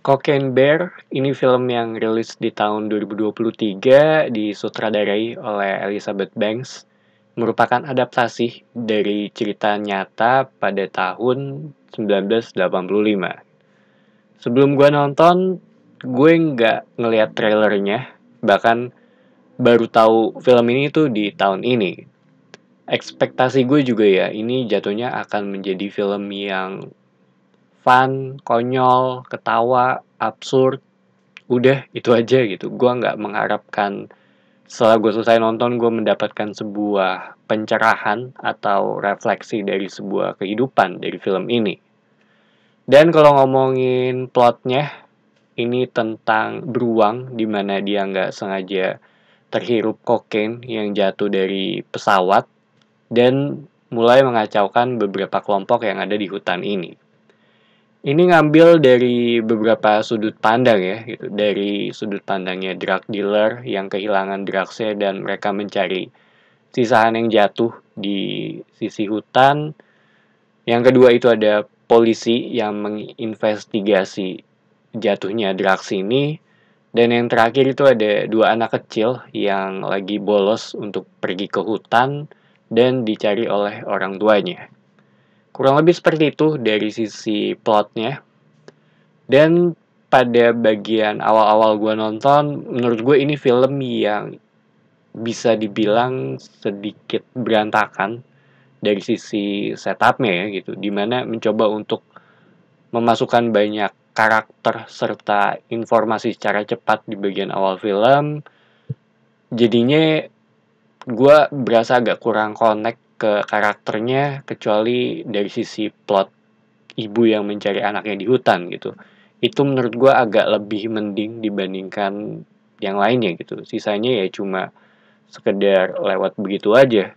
Cocaine Bear ini film yang rilis di tahun 2023 disutradarai oleh Elizabeth Banks, merupakan adaptasi dari cerita nyata pada tahun 1985. Sebelum gue nonton, gue nggak ngeliat trailernya, bahkan baru tahu film ini tuh di tahun ini. Ekspektasi gue juga ya, ini jatuhnya akan menjadi film yang fun, konyol, ketawa, absurd. Udah, itu aja gitu. Gue nggak mengharapkan setelah gue selesai nonton, gue mendapatkan sebuah pencerahan atau refleksi dari sebuah kehidupan dari film ini. Dan kalau ngomongin plotnya, ini tentang beruang di mana dia nggak sengaja terhirup kokain yang jatuh dari pesawat dan mulai mengacaukan beberapa kelompok yang ada di hutan ini. Ini ngambil dari beberapa sudut pandang ya, gitu. Dari sudut pandangnya drug dealer yang kehilangan drugsnya dan mereka mencari sisaan yang jatuh di sisi hutan. Yang kedua itu ada polisi yang menginvestigasi jatuhnya drugs ini. Dan yang terakhir itu ada dua anak kecil yang lagi bolos untuk pergi ke hutan dan dicari oleh orang tuanya. Kurang lebih seperti itu dari sisi plotnya. Dan pada bagian awal-awal gue nonton, menurut gue ini film yang bisa dibilang sedikit berantakan dari sisi setupnya ya gitu. Dimana mencoba untuk memasukkan banyak karakter serta informasi secara cepat di bagian awal film. Jadinya gue berasa agak kurang connect ke karakternya kecuali dari sisi plot ibu yang mencari anaknya di hutan gitu. Itu menurut gue agak lebih mending dibandingkan yang lainnya gitu. Sisanya ya cuma sekedar lewat begitu aja.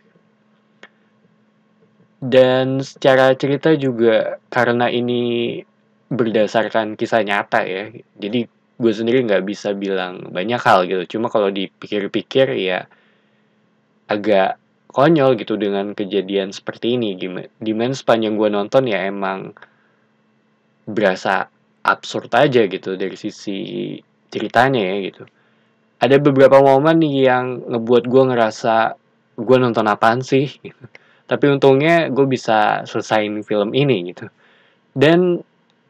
Dan secara cerita juga karena ini berdasarkan kisah nyata ya. Jadi gue sendiri nggak bisa bilang banyak hal gitu. Cuma kalau dipikir-pikir ya agak konyol gitu dengan kejadian seperti ini. Dimana sepanjang gue nonton ya emang berasa absurd aja gitu dari sisi ceritanya ya gitu. Ada beberapa momen yang ngebuat gue ngerasa gue nonton apaan sih gitu. Tapi untungnya gue bisa selesaiin film ini gitu. Dan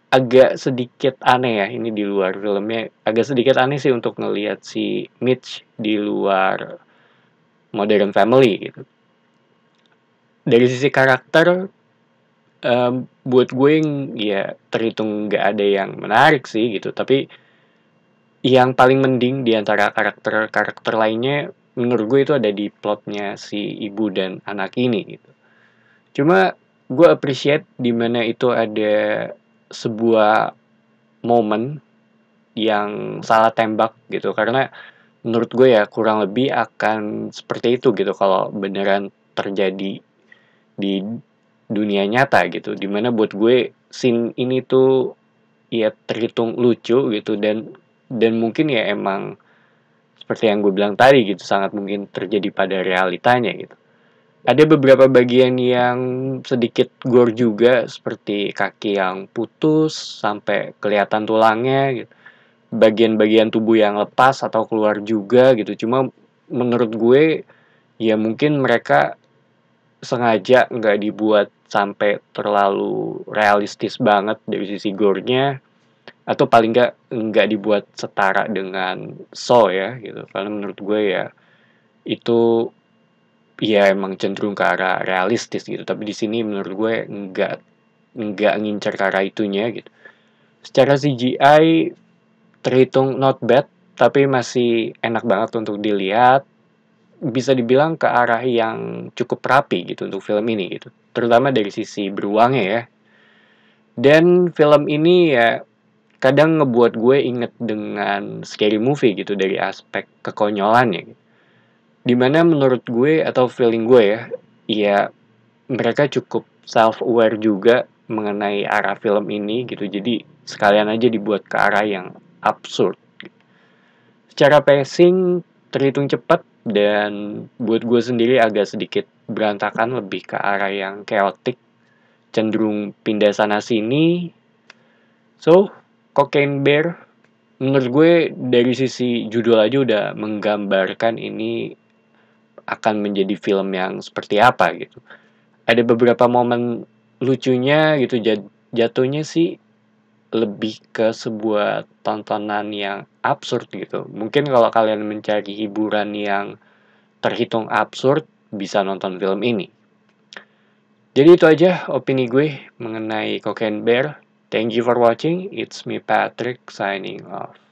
agak sedikit aneh ya ini di luar filmnya. Agak sedikit aneh sih untuk ngelihat si Mitch di luar Modern Family gitu. Dari sisi karakter, buat gue ya terhitung nggak ada yang menarik sih gitu. Tapi yang paling mending di antara karakter-karakter lainnya menurut gue itu ada di plotnya si ibu dan anak ini gitu. Cuma gue appreciate di mana itu ada sebuah momen yang salah tembak gitu karena menurut gue ya kurang lebih akan seperti itu gitu kalau beneran terjadi di dunia nyata gitu dimana buat gue scene ini tuh ya terhitung lucu gitu dan mungkin ya emang seperti yang gue bilang tadi gitu sangat mungkin terjadi pada realitanya gitu. Ada beberapa bagian yang sedikit gore juga seperti kaki yang putus sampai kelihatan tulangnya gitu. Bagian-bagian tubuh yang lepas atau keluar juga gitu. Cuma menurut gue ya mungkin mereka sengaja nggak dibuat sampai terlalu realistis banget dari sisi gore-nya atau paling nggak dibuat setara dengan Saw ya gitu karena menurut gue ya itu ya emang cenderung ke arah realistis gitu tapi di sini menurut gue nggak ngincer ke arah itunya gitu secara CGI terhitung not bad tapi masih enak banget untuk dilihat bisa dibilang ke arah yang cukup rapi gitu untuk film ini gitu terutama dari sisi beruangnya ya dan film ini ya kadang ngebuat gue inget dengan scary movie gitu dari aspek kekonyolannya. Dimana menurut gue atau feeling gue ya, ya mereka cukup self-aware juga mengenai arah film ini gitu. Jadi sekalian aja dibuat ke arah yang absurd. Secara pacing terhitung cepat dan buat gue sendiri agak sedikit berantakan lebih ke arah yang chaotic cenderung pindah sana sini. So, Cocaine Bear, menurut gue dari sisi judul aja udah menggambarkan ini akan menjadi film yang seperti apa gitu. Ada beberapa momen lucunya gitu, jatuhnya sih lebih ke sebuah tontonan yang absurd gitu. Mungkin kalau kalian mencari hiburan yang terhitung absurd, bisa nonton film ini. Jadi itu aja opini gue mengenai Cocaine Bear. Thank you for watching. It's me Patrick signing off.